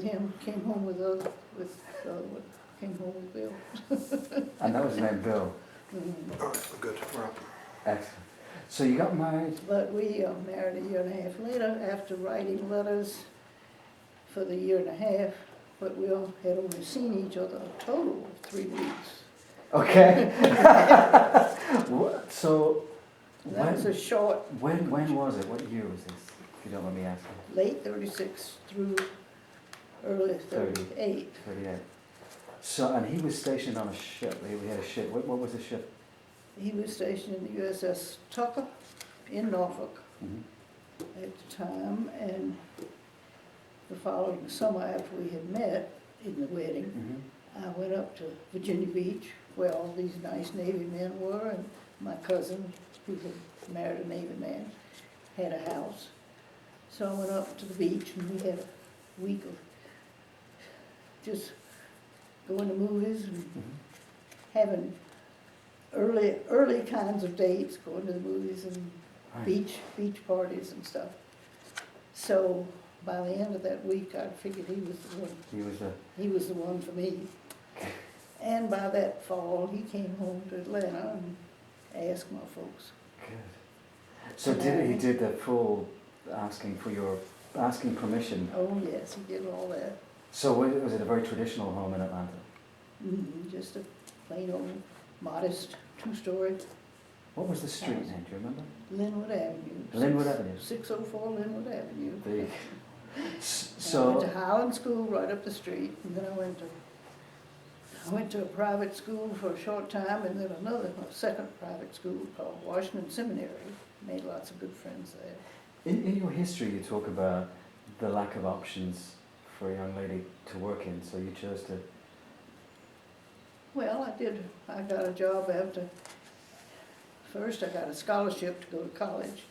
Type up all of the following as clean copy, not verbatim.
him, came home with the other one, came home with Bill. And that was named Bill. Mhm. All right, we're good. We're up. Excellent. So you got married? But we married a year and a half later after writing letters for the year and a half, but we all had only seen each other a total of 3 weeks. Okay. So, And that was a short, when was it? What year was this, if you don't mind me asking? late 36 through early 38. 38. So, and he was stationed on a ship. We had a ship. What was the ship? He was stationed in the USS Tucker in Norfolk Mm-hmm. at the time, and the following summer after we had met in the wedding, Mm-hmm. I went up to Virginia Beach where all these nice Navy men were, and my cousin, who had married a Navy man, had a house. So I went up to the beach and we had a week of just going to movies and having early kinds of dates, going to the movies and Right. beach parties and stuff. So by the end of that week, I figured he was the one. He was a. He was the one for me. And by that fall, he came home to Atlanta and asked my folks. Good. So he did the full asking permission. Oh, yes, he did all that. So was it a very traditional home in Atlanta? Just a plain old, modest, 2-story What was the street House. name? Do you remember? Linwood Avenue. Linwood Avenue. 604 Linwood Avenue. The, And I so went to Highland School right up the street, and then I went to a private school for a short time, and then a second private school called Washington Seminary. Made lots of good friends there. in your history, you talk about the lack of options for a young lady to work in. So you chose to. Well, I did. I got a job after. First, I got a scholarship to go to college,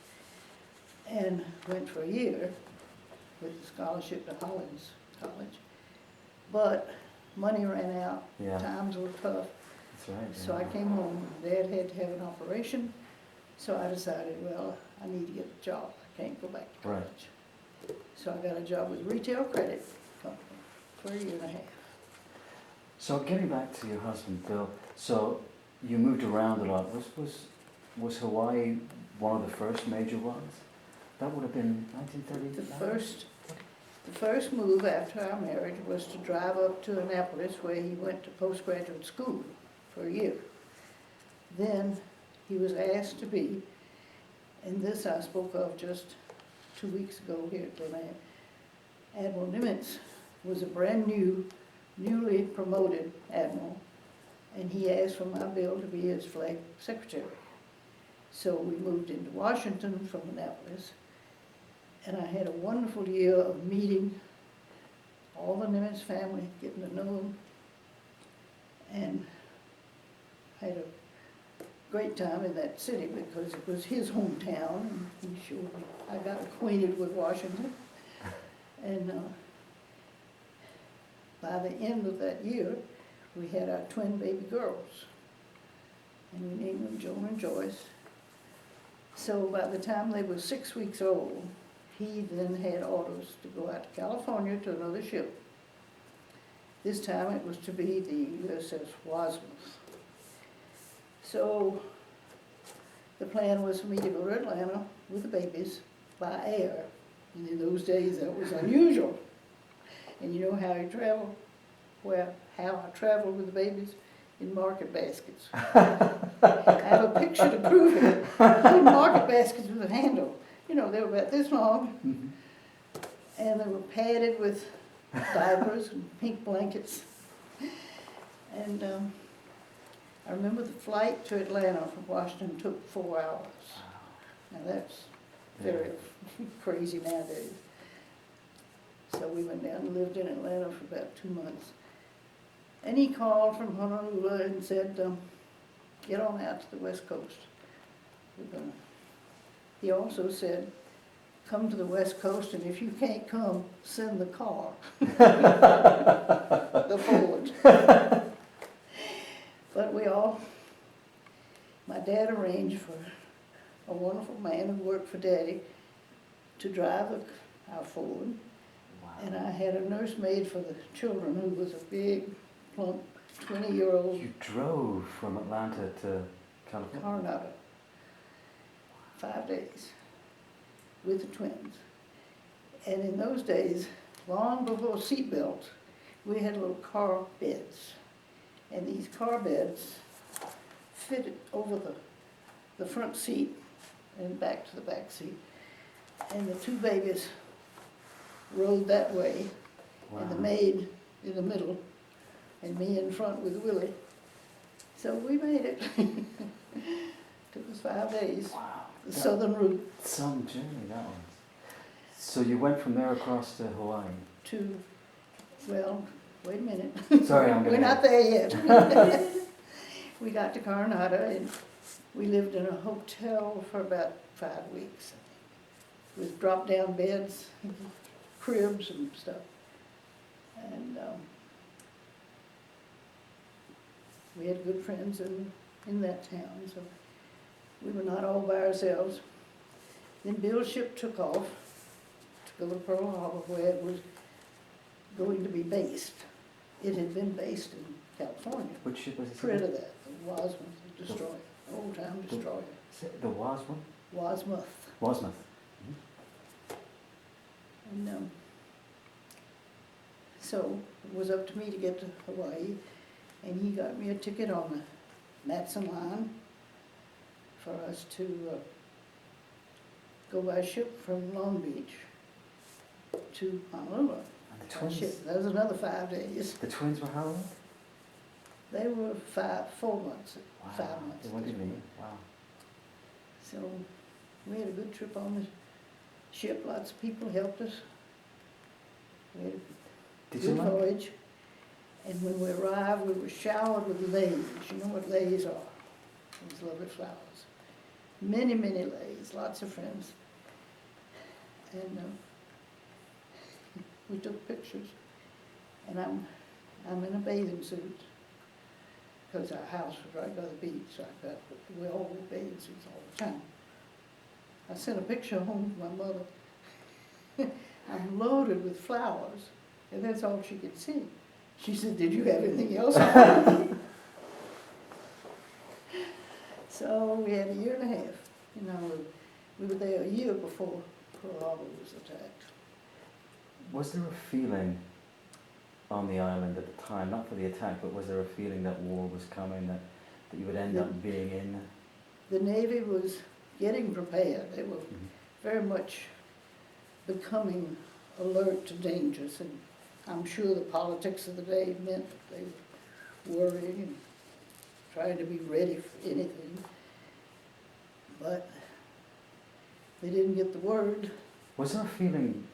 and went for a year with a scholarship to Hollins College. But money ran out. Yeah. Times were tough. That's right. So I yeah. came home. Dad had to have an operation, so I decided, well, I need to get a job. I can't go back to Right. college. So I got a job with Retail Credit Company for a year and a half. So getting back to your husband, Bill. So you moved around a lot. Was Hawaii one of the first major ones? That would have been 1930. The first move after our marriage was to drive up to Annapolis, where he went to postgraduate school for a year. Then he was asked to be, and this I spoke of just 2 weeks ago here at DeLand, Admiral Nimitz was a brand new, newly promoted admiral, and he asked for my bill to be his flag secretary. So we moved into Washington from Annapolis, and I had a wonderful year of meeting all the Nimitz family, getting to know them, and had a great time in that city because it was his hometown, and he showed me. I got acquainted with Washington, and by the end of that year, we had our twin baby girls, and we named them Joan and Joyce. So by the time they were 6 weeks old, he then had orders to go out to California to another ship. This time it was to be the USS Wasmuth. So the plan was for me to go to Atlanta with the babies by air. And in those days that was unusual. And you know how I traveled? Well, how I traveled with the babies? In market baskets. I have a picture to prove it. Little market baskets with a handle. You know, they were about this long, and they were padded with diapers and pink blankets. And I remember the flight to Atlanta from Washington took 4 hours. Now that's very crazy nowadays. So we went down and lived in Atlanta for about 2 months. And he called from Honolulu and said, get on out to the West Coast. He also said, come to the West Coast, and if you can't come, send the car. The Ford. But my dad arranged for a wonderful man who worked for Daddy to drive our Ford, And I had a nursemaid for the children who was a big, plump, 20-year-old You drove from Atlanta to California? Coronado. 5 days with the twins. And in those days, long before seatbelts, we had little car beds. And these car beds fitted over the front seat and back to the back seat. And the two babies rode that way, and the Wow. maid in the middle, and me in front with Willie. So we made it. Took us 5 days, Wow. the southern route Some journey, that was. So you went from there across to Hawaii? to, well, wait a minute. Sorry, I'm We're gonna... not there yet. We got to Coronado and we lived in a hotel for about 5 weeks, with drop-down beds, cribs and stuff. And we had good friends in that town, so we were not all by ourselves. Then Bill's ship took off to go to Pearl Harbor, where it was going to be based. It had been based in California. Which ship was it? Prior to that, the Wasmuth destroyer, old-time destroyer, The Wasmouth? Wasmuth. Wasmouth. And so it was up to me to get to Hawaii, and he got me a ticket on the Matson line for us to go by ship from Long Beach to Honolulu. And the By twins? ship. That was another 5 days. The twins were how old? They were 4 months, Wow. 5 months. They weren't even, wow. So we had a good trip on the ship. Lots of people helped us. We had a Did you good like... voyage. And when we arrived, we were showered with leis. You know what leis are? Those lovely flowers. Many, many leis, lots of friends. And we took pictures. And I'm in a bathing suit, because our house was right by the beach, so we all wore bathing suits all the time. I sent a picture home to my mother. I'm loaded with flowers, and that's all she could see. She said, "Did you have anything else?" So we had a year and a half. You know, we were there a year before Pearl Harbor was attacked. Was there a feeling on the island at the time, not for the attack, but was there a feeling that war was coming, that you would end up being in? The Navy was getting prepared. They were very much becoming alert to dangers, and I'm sure the politics of the day meant that they were worrying and trying to be ready for anything. But they didn't get the word. Was there a feeling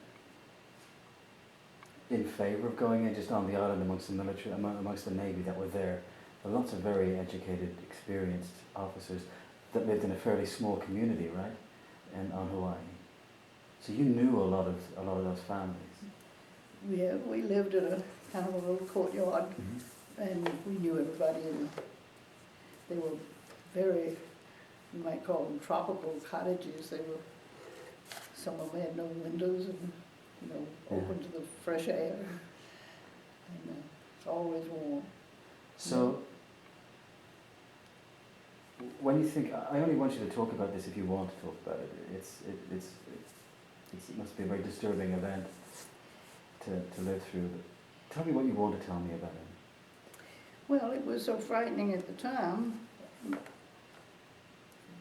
in favour of going in just on the island amongst the military, amongst the Navy that were there? There were lots of very educated, experienced officers that lived in a fairly small community, right, and on Hawaii. So you knew a lot of those families. We lived in a kind of a little courtyard, and we knew everybody in they were very, you might call them tropical cottages. They were, some of them had no windows and, you know, open to the fresh air. And it's always warm. So, when you think, I only want you to talk about this if you want to talk about it. It must be a very disturbing event to live through. But tell me what you want to tell me about it. Well, it was so frightening at the time.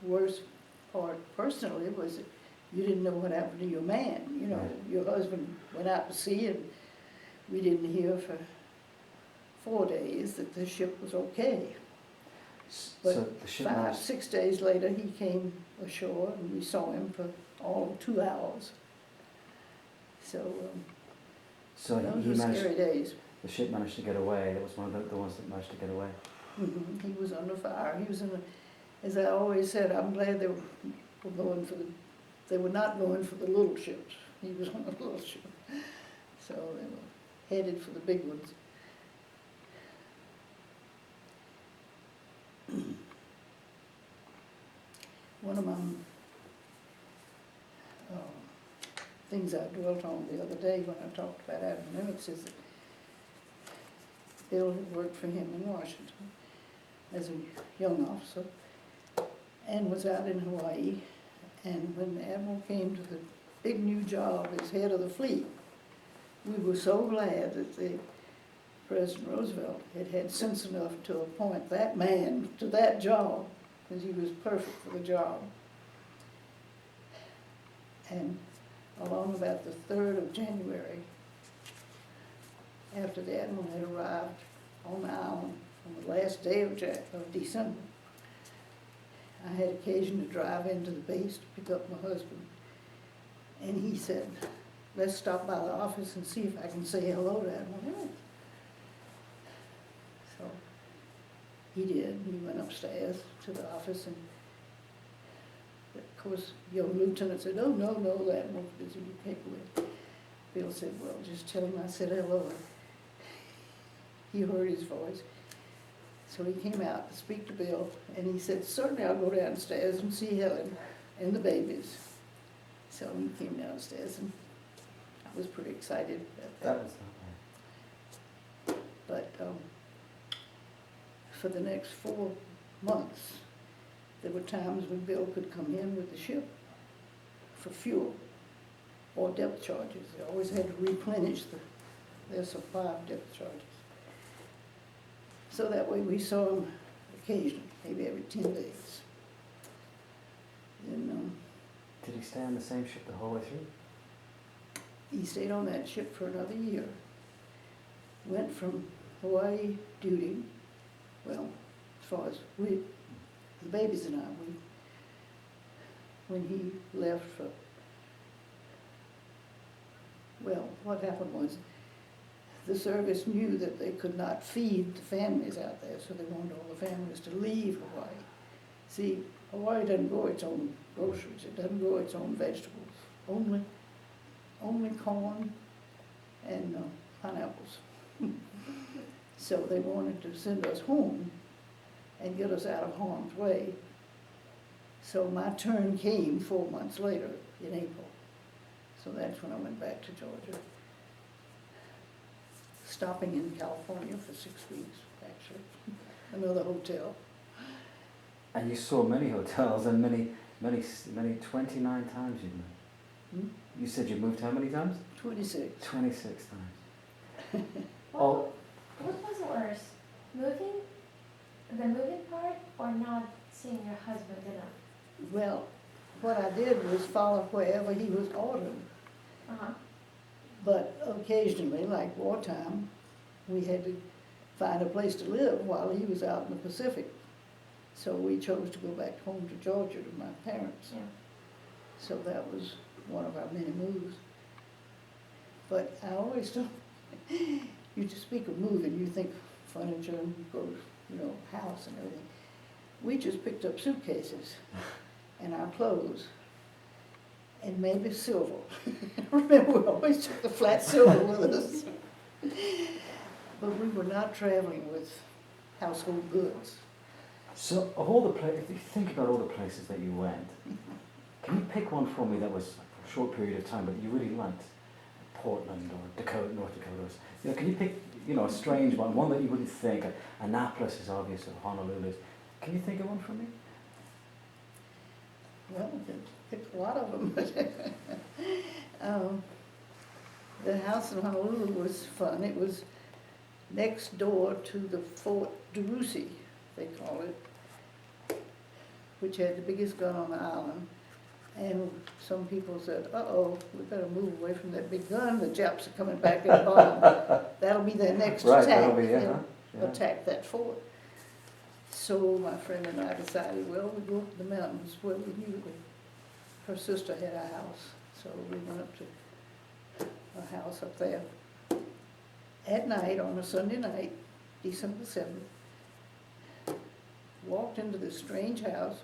Worst part personally was that you didn't know what happened to your man. You know, Right. Your husband went out to sea, and we didn't hear for 4 days that the ship was okay. But So the ship 5, managed, 6 days later, he came ashore, and we saw him for all of 2 hours. So so those he were managed, scary days. the ship managed to get away. That was one of the ones that managed to get away. He was under fire. He was in a, as I always said, I'm glad they were going for they were not going for the little ships. He was on the little ship. So they were headed for the big ones. One of my things I dwelt on the other day when I talked about Adam Nimitz is that Bill had worked for him in Washington as a young officer and was out in Hawaii. And when the Admiral came to the big new job as head of the fleet, we were so glad that President Roosevelt had had sense enough to appoint that man to that job, because he was perfect for the job. And along about the 3rd of January, after the Admiral had arrived on the island on the last day of December, I had occasion to drive into the base to pick up my husband. And he said, let's stop by the office and see if I can say hello to Admiral Nimitz. So he did. We went upstairs to the office, and of course, young lieutenant said, oh, no, the Admiral's busy, you can't go in. Bill said, well, just tell him I said hello. He heard his voice. So he came out to speak to Bill, and he said, certainly I'll go downstairs and see Helen and the babies. So he came downstairs, and I was pretty excited about that. That was not But for the next 4 months, there were times when Bill could come in with the ship for fuel or depth charges. They always had to replenish their supply of depth charges. So that way we saw him occasionally, maybe every 10 days. And Did he stay on the same ship the whole way through? he stayed on that ship for another year. Went from Hawaii duty, well, as far as the babies and I, when he left for, well, what happened was the service knew that they could not feed the families out there, so they wanted all the families to leave Hawaii. See, Hawaii doesn't grow its own groceries, it doesn't grow its own vegetables, only corn and pineapples. So they wanted to send us home and get us out of harm's way. So my turn came 4 months later in April. So that's when I went back to Georgia, stopping in California for 6 weeks, actually, another hotel. And you saw many hotels and many 29 times you moved. You said you moved how many times? 26. 26 times. What was worse, the moving part, or not seeing your husband enough? Well, what I did was follow wherever he was ordered. But occasionally, like wartime, we had to find a place to live while he was out in the Pacific. So we chose to go back home to Georgia to my parents. Yeah. So that was one of our many moves. But I always thought, you just speak of moving, you think furniture and house and everything. We just picked up suitcases and our clothes and maybe silver. Remember, we always took the flat silver with us. But we were not traveling with household goods. So of all the places, if you think about all the places that you went, can you pick one for me that was a short period of time but you really liked? Portland or Dakota, North Dakota. Can you pick, a strange one that you wouldn't think? Annapolis is obvious, or Honolulu. Can you think of one for me? Well, we picked a lot of them, but the house in Honolulu was fun. It was next door to the Fort DeRussy, they call it, which had the biggest gun on the island. And some people said, uh-oh, we better move away from that big gun. The Japs are coming back in bomb. That'll be their next Right, attack. that'll be it, They'll huh? Yeah. attack that fort. So my friend and I decided, well, we'd go up to the mountains where we knew that her sister had a house. So we went up to a house up there. At night, on a Sunday night, December 7th, walked into this strange house.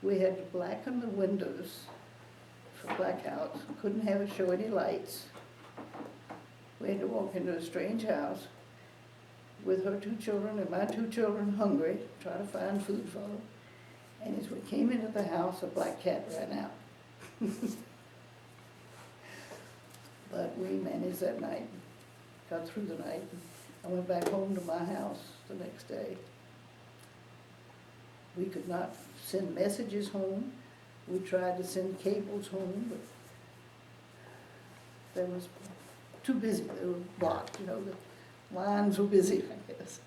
We had to blacken the windows for blackouts. Couldn't have it show any lights. We had to walk into a strange house with her 2 children and my 2 children hungry, try to find food for them. And as we came into the house, a black cat ran out. But we managed that night, got through the night. I went back home to my house the next day. We could not send messages home. We tried to send cables home, but they was too busy. They were blocked, you know, the lines were busy, I guess.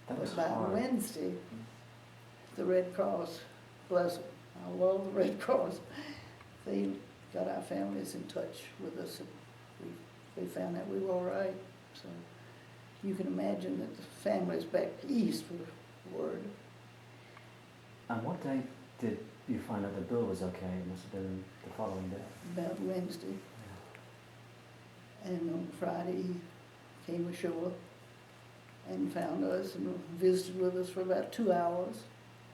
That was But by hard. Wednesday, the Red Cross, bless them, I love the Red Cross, they got our families in touch with us, and they found that we were all right. So you can imagine that the families back east were worried. And what day did you find out that Bill was okay? It must have been the following day. About Wednesday, and on Friday he came ashore and found us and visited with us for about 2 hours,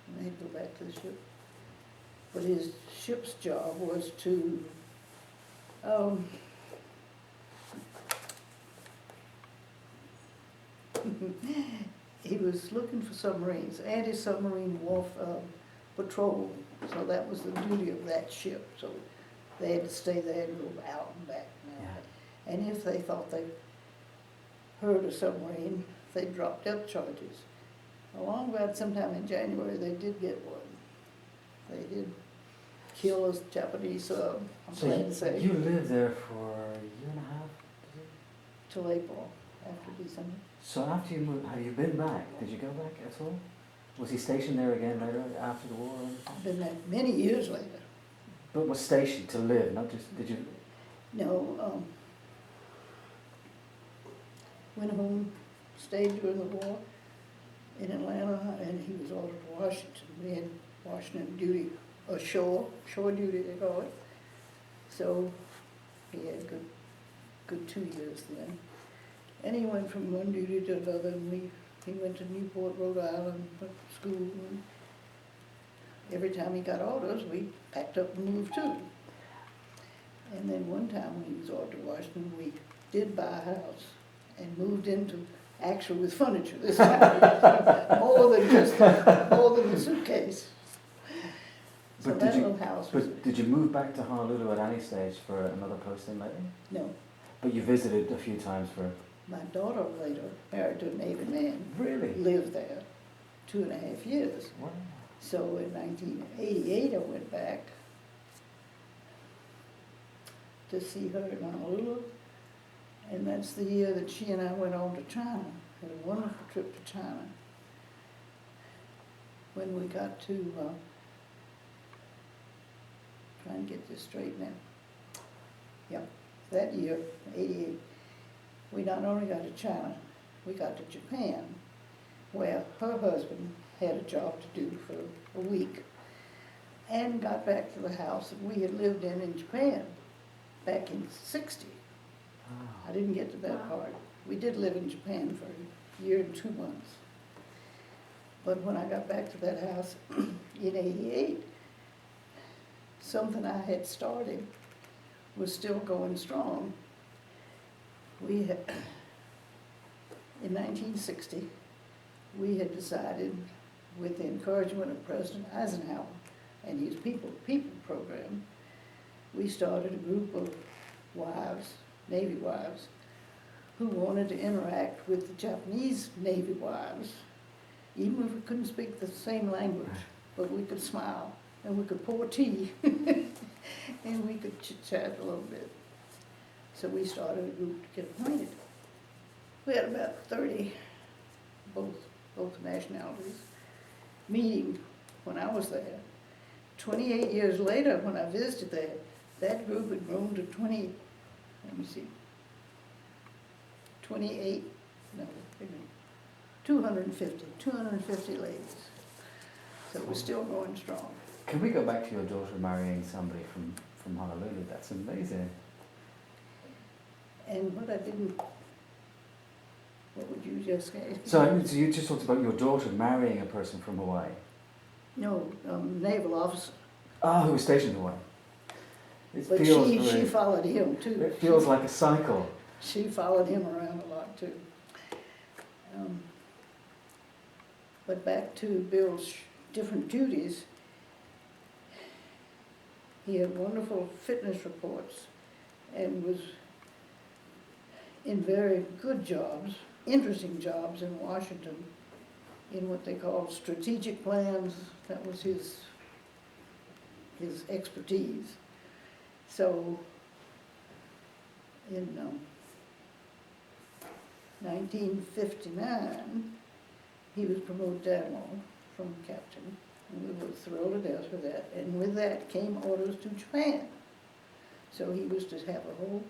and then he'd go back to the ship. But his ship's job was to, he was looking for submarines, anti-submarine patrol, so that was the duty of that ship. So they had to stay there and go out and back. Yeah. And if they thought they heard a submarine, they dropped depth charges. Along about sometime in January, they did get one. They did kill a Japanese sub, I'm So glad to say, you lived there for a year and a half? Did you? till April, after December. So after you moved, have you been back? Did you go back at all? Was he stationed there again later after the war? Or anything? Been there many years later. But was stationed to live, not just, did you? No, went home, stayed during the war in Atlanta, and he was ordered to Washington. We had Washington duty, shore duty they call it. So he had good 2 years then. And he went from one duty to another, and he went to Newport, Rhode Island, went to school, and every time he got orders, we packed up and moved too. And then one time when he was ordered to Washington, we did buy a house and moved into, actually with furniture this time, more than the suitcase. So But that did you, little house was, but did you move back to Honolulu at any stage for another posting later? no, But you visited a few times for... my daughter later married to a Navy man, Really? lived there 2.5 years. Wow. So in 1988, I went back to see her in Honolulu, and that's the year that she and I went on to China, had a wonderful trip to China. When we got to, try and get this straight now. Yep, that year, 88, we not only got to China, we got to Japan, where her husband had a job to do for a week, and got back to the house that we had lived in Japan back in '60. I didn't get to that part. We did live in Japan for a year and 2 months. But when I got back to that house in '88, something I had started was still going strong. We had, in 1960, we had decided, with the encouragement of President Eisenhower and his People program, we started a group of wives, Navy wives, who wanted to interact with the Japanese Navy wives, even if we couldn't speak the same language, but we could smile, and we could pour tea, and we could chit-chat a little bit. So we started a group to get acquainted. We had about 30, both nationalities, meeting when I was there. 28 years later, when I visited there, that group had grown to 250 ladies. So we're still going strong. Can we go back to your daughter marrying somebody from Honolulu? That's amazing. And what would you just say? So you just talked about your daughter marrying a person from Hawaii. No, naval officer. Ah, who was stationed in Hawaii. It But feels she very, followed him too. it feels like a cycle. She followed him around a lot too. But back to Bill's different duties, he had wonderful fitness reports. and was in very good jobs, interesting jobs in Washington, in what they called strategic plans. That was his expertise. So in 1959, he was promoted to admiral from captain, and we were thrilled to death with that. And with that came orders to Japan. So he was to have a whole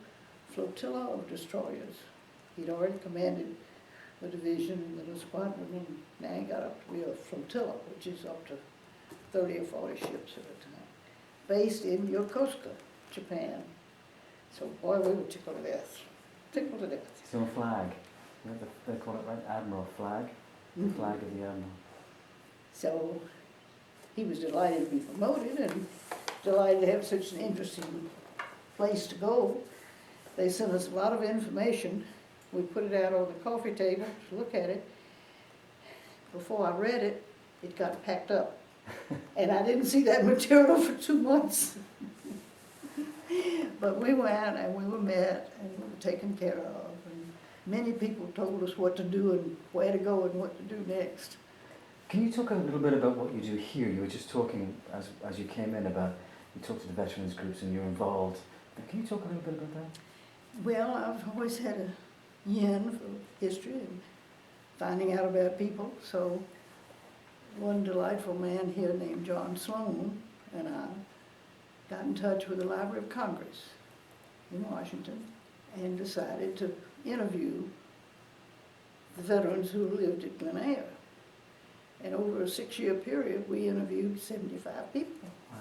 flotilla of destroyers. He'd already commanded a division and then a squadron, and now he got up to be a flotilla, which is up to 30 or 40 ships at a time, based in Yokosuka, Japan. So boy, we were tickled to death. Tickled to death. So a flag, you know, they call it, right, Admiral flag, the flag of the Admiral. So he was delighted to be promoted and delighted to have such an interesting place to go. They sent us a lot of information. We put it out on the coffee table to look at it. Before I read it, it got packed up. And I didn't see that material for 2 months. But we went and we were met and we were taken care of. And many people told us what to do and where to go and what to do next. Can you talk a little bit about what you do here? You were just talking, as you came in, about, you talked to the veterans groups and you're involved. Can you talk a little bit about that? Well, I've always had a yen for history and finding out about people. So one delightful man here named John Sloan and I got in touch with the Library of Congress in Washington and decided to interview the veterans who lived at Glen Eyre. And over a 6-year period, we interviewed 75 people. Wow.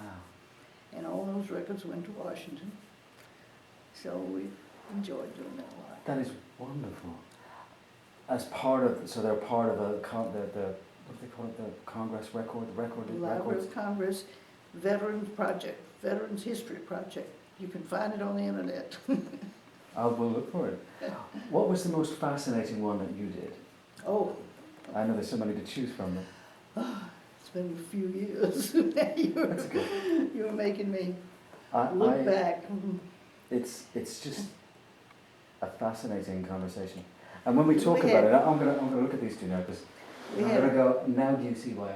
And all those records went to Washington. So we enjoyed doing that a lot. That is wonderful. As part of, so they're part of the what do they call it, the Congress record, the Library records? of Congress Veterans Project, Veterans History Project. You can find it on the internet. I will look for it. What was the most fascinating one that you did? Oh, I know there's so many to choose from. But it's been a few years. that's good. You're making me I, look back. It's just a fascinating conversation. And when we talk We about had- it, I'm gonna look at these two now because We I'm had- gonna go. Now do you see why?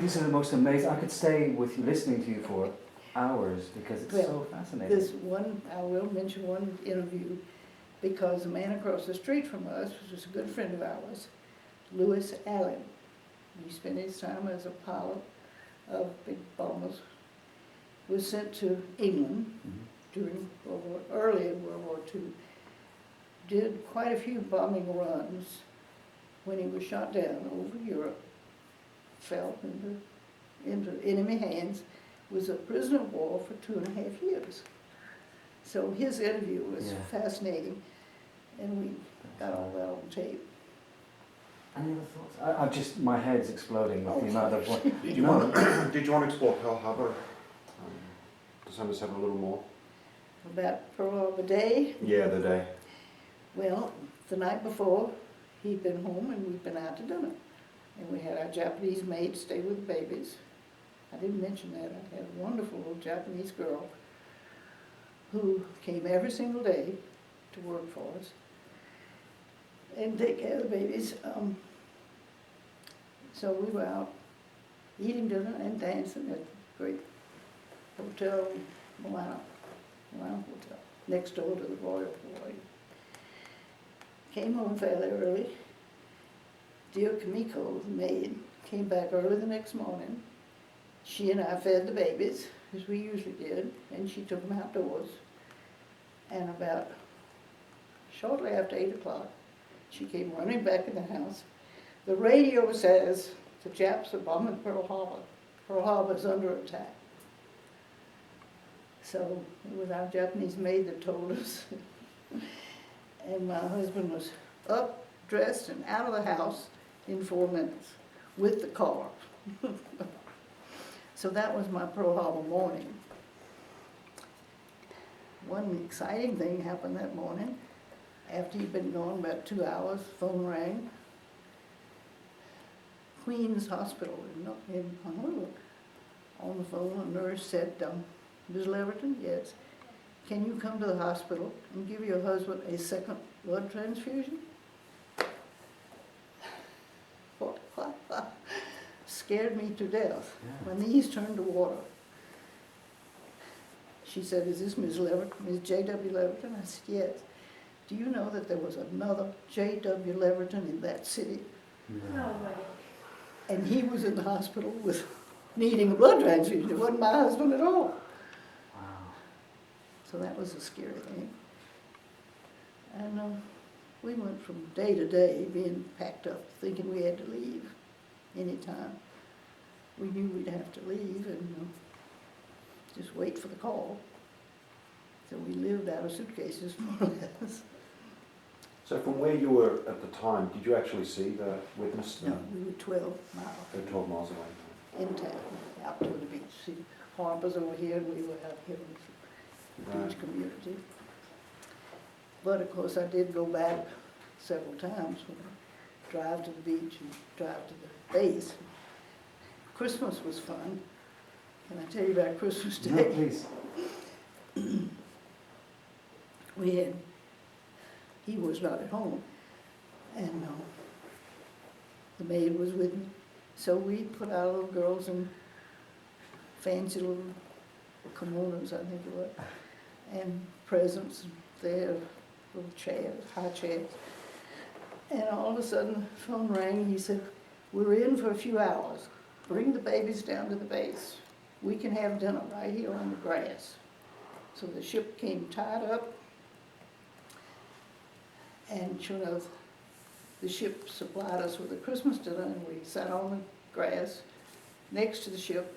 These are the most amazing. I could stay with you, listening to you for hours because it's so fascinating. This one, I will mention one interview, because the man across the street from us was a good friend of ours, Lewis Allen. He spent his time as a pilot of big bombers, was sent to England during early in World War II, did quite a few bombing runs. When he was shot down over Europe, fell into enemy hands, was a prisoner of war for 2.5 years. So his interview was fascinating, and we got all that on tape. Any other thoughts? I just, my head's exploding with the amount of what. Did you want to explore Pearl Harbor? Just understand a little more. About Pearl Harbor Day, Yeah, the day. well, the night before, he'd been home and we'd been out to dinner. And we had our Japanese maid stay with the babies. I didn't mention that. I had a wonderful little Japanese girl who came every single day to work for us and take care of the babies. So we were out eating dinner and dancing at the great hotel, Milano Hotel, next door to the Royal Hawaii. Came home fairly early. Dear Kamiko, the maid, came back early the next morning. She and I fed the babies, as we usually did, and she took them outdoors. And about shortly after 8 o'clock, she came running back in the house. The radio says the Japs are bombing Pearl Harbor. Pearl Harbor's under attack. So it was our Japanese maid that told us. And my husband was up, dressed, and out of the house in 4 minutes with the car. So that was my Pearl Harbor morning. One exciting thing happened that morning. After he'd been gone about 2 hours, the phone rang. Queen's Hospital in Honolulu. On the phone, a nurse said, Ms. Leverton, yes. can you come to the hospital and give your husband a second blood transfusion? Scared me to death. Yeah. My knees turned to water. She said, is this Ms. Leverton, Ms. J.W. Leverton? I said, yes. Do you know that there was another J.W. Leverton in that city? No way. And he was in the hospital with needing a blood transfusion. It wasn't my husband at all. Wow. So that was a scary thing. And we went from day to day being packed up, thinking we had to leave anytime. We knew we'd have to leave and just wait for the call. So we lived out of suitcases, more or less. So from where you were at the time, did you actually see the witness? No, we were 12 miles They're 12 miles away. in town, out to the beach. See, Harper's over here, and we were out here in the Right. beach community. But of course, I did go back several times, when I drive to the beach and drive to the base. Christmas was fun. Can I tell you about Christmas No, Day? please. He was not at home, and the maid was with me. So we put our little girls in fancy little kimonos, I think it was, and presents there, little chairs, high chairs. And all of a sudden, the phone rang, he said, we're in for a few hours. Bring the babies down to the base. We can have dinner right here on the grass. So the ship came tied up, and sure enough, the ship supplied us with a Christmas dinner, and we sat on the grass next to the ship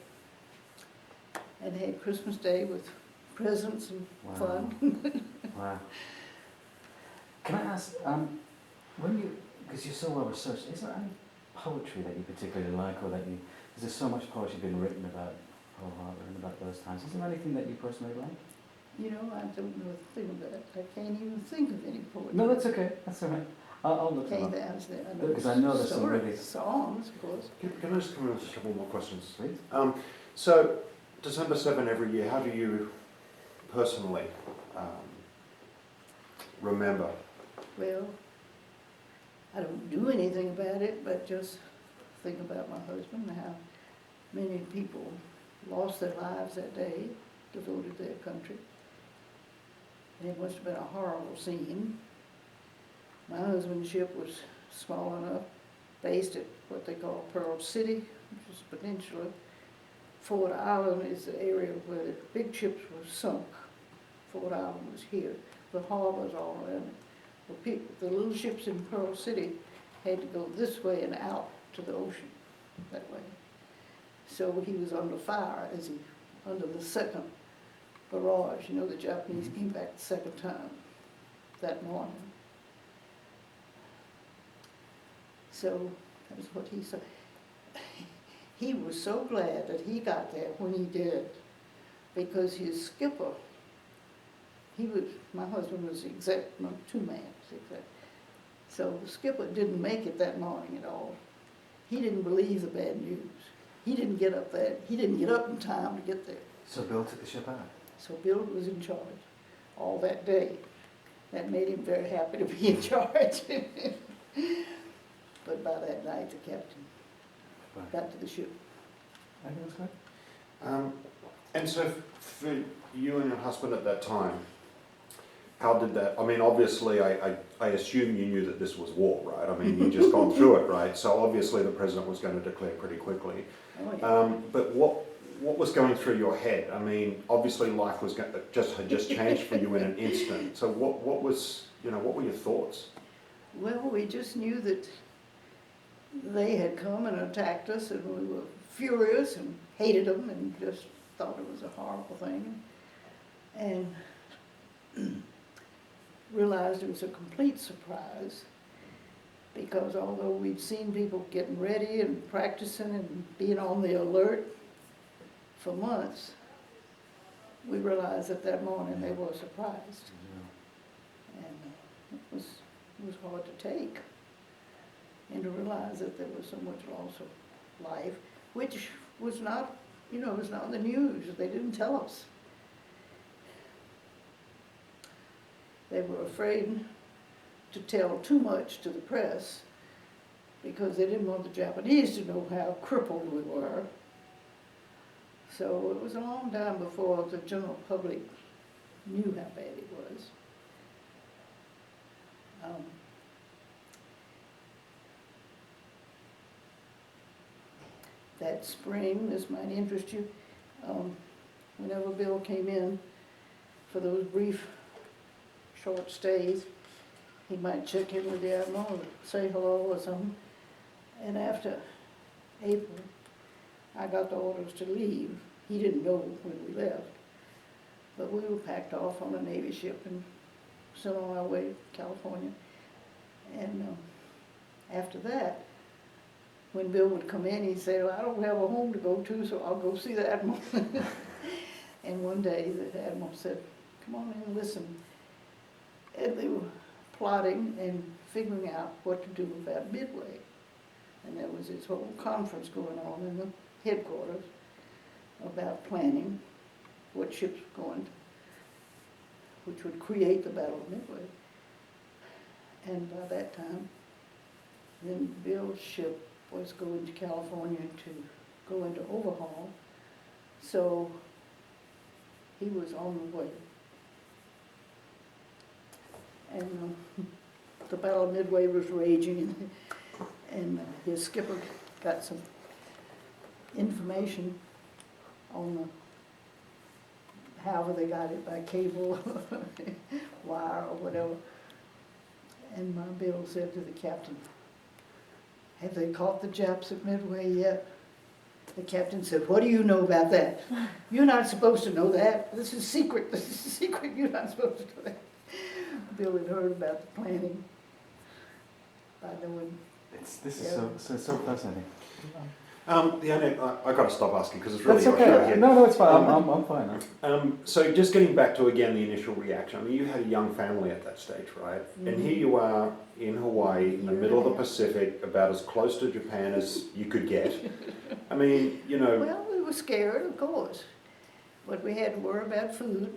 and had Christmas Day with presents and Wow. fun. Wow. Can I ask, when you, because you're so well researched, is there any poetry that you particularly like, or that you, because there's so much poetry been written about Pearl Harbor and about those times. Is there anything that you personally like? You know, I don't know a thing about it. I can't even think of any poetry. No, that's okay. That's all right. I'll look them Cave up. House there. Because I know there's some stories, really- songs, of course. Can I just come in with a couple more questions? Please. So, December 7 every year, how do you personally remember? Well, I don't do anything about it, but just think about my husband and how many people lost their lives that day, devoted to their country. And it must have been a horrible scene. My husband's ship was small enough, based at what they call Pearl City, which is a peninsula. Ford Island is the area where the big ships were sunk. Ford Island was here. The harbors all around it. The little ships in Pearl City had to go this way and out to the ocean, that way. So he was under fire under the second barrage. You know, the Japanese came back the second time that morning. So that was what he said. He was so glad that he got there when he did, because his skipper, my husband was exec, no, 2 man, exec. So the skipper didn't make it that morning at all. He didn't believe the bad news. He didn't get up in time to get there. So Bill took the ship out. So Bill was in charge all that day. That made him very happy to be in charge. But by that night, the captain Right. got to the ship. Anything else, Greg? And so for you and your husband at that time, how did that, I mean, obviously I assume you knew that this was war, right? I mean, you just gone through it, right? So obviously the president was going to declare pretty quickly. Oh, yeah. But what was going through your head? I mean, obviously life had just changed for you in an instant. So what were your thoughts? Well, we just knew that they had come and attacked us, and we were furious and hated them and just thought it was a horrible thing. And realized it was a complete surprise, because although we'd seen people getting ready and practicing and being on the alert for months, we realized that morning they were surprised. And it was hard to take, and to realize that there was so much loss of life, which was not, it was not in the news. They didn't tell us. they were afraid to tell too much to the press because they didn't want the Japanese to know how crippled we were. So it was a long time before the general public knew how bad it was. That spring, this might interest you, whenever Bill came in for those brief, short stays, he might check in with the Admiral or say hello or something. And after April, I got the orders to leave. He didn't know when we left, but we were packed off on a Navy ship and sent on our way to California. And after that, when Bill would come in, he'd say, well, I don't have a home to go to, so I'll go see the Admiral. And one day, the Admiral said, come on in and listen. And they were plotting and figuring out what to do about Midway. And there was this whole conference going on in the headquarters about planning what ships were going to, which would create the Battle of Midway. And by that time, then Bill's ship was going to California to go into overhaul. So he was on the way. And the Battle of Midway was raging, and his skipper got some information on the, however they got it, by cable, wire or whatever. And my Bill said to the captain, have they caught the Japs at Midway yet? The captain said, what do you know about that? You're not supposed to know that. This is secret. This is secret. You're not supposed to know that. Bill had heard about the planning by knowing. This is so fascinating. I got to stop asking because it's really That's your show okay. here. No, it's fine. I'm fine. So just getting back to again the initial reaction. I mean, you had a young family at that stage, right? And here you are in Hawaii, in the middle of the Pacific, about as close to Japan as you could get. I mean, you know. Well, we were scared, of course, but we had to worry about food.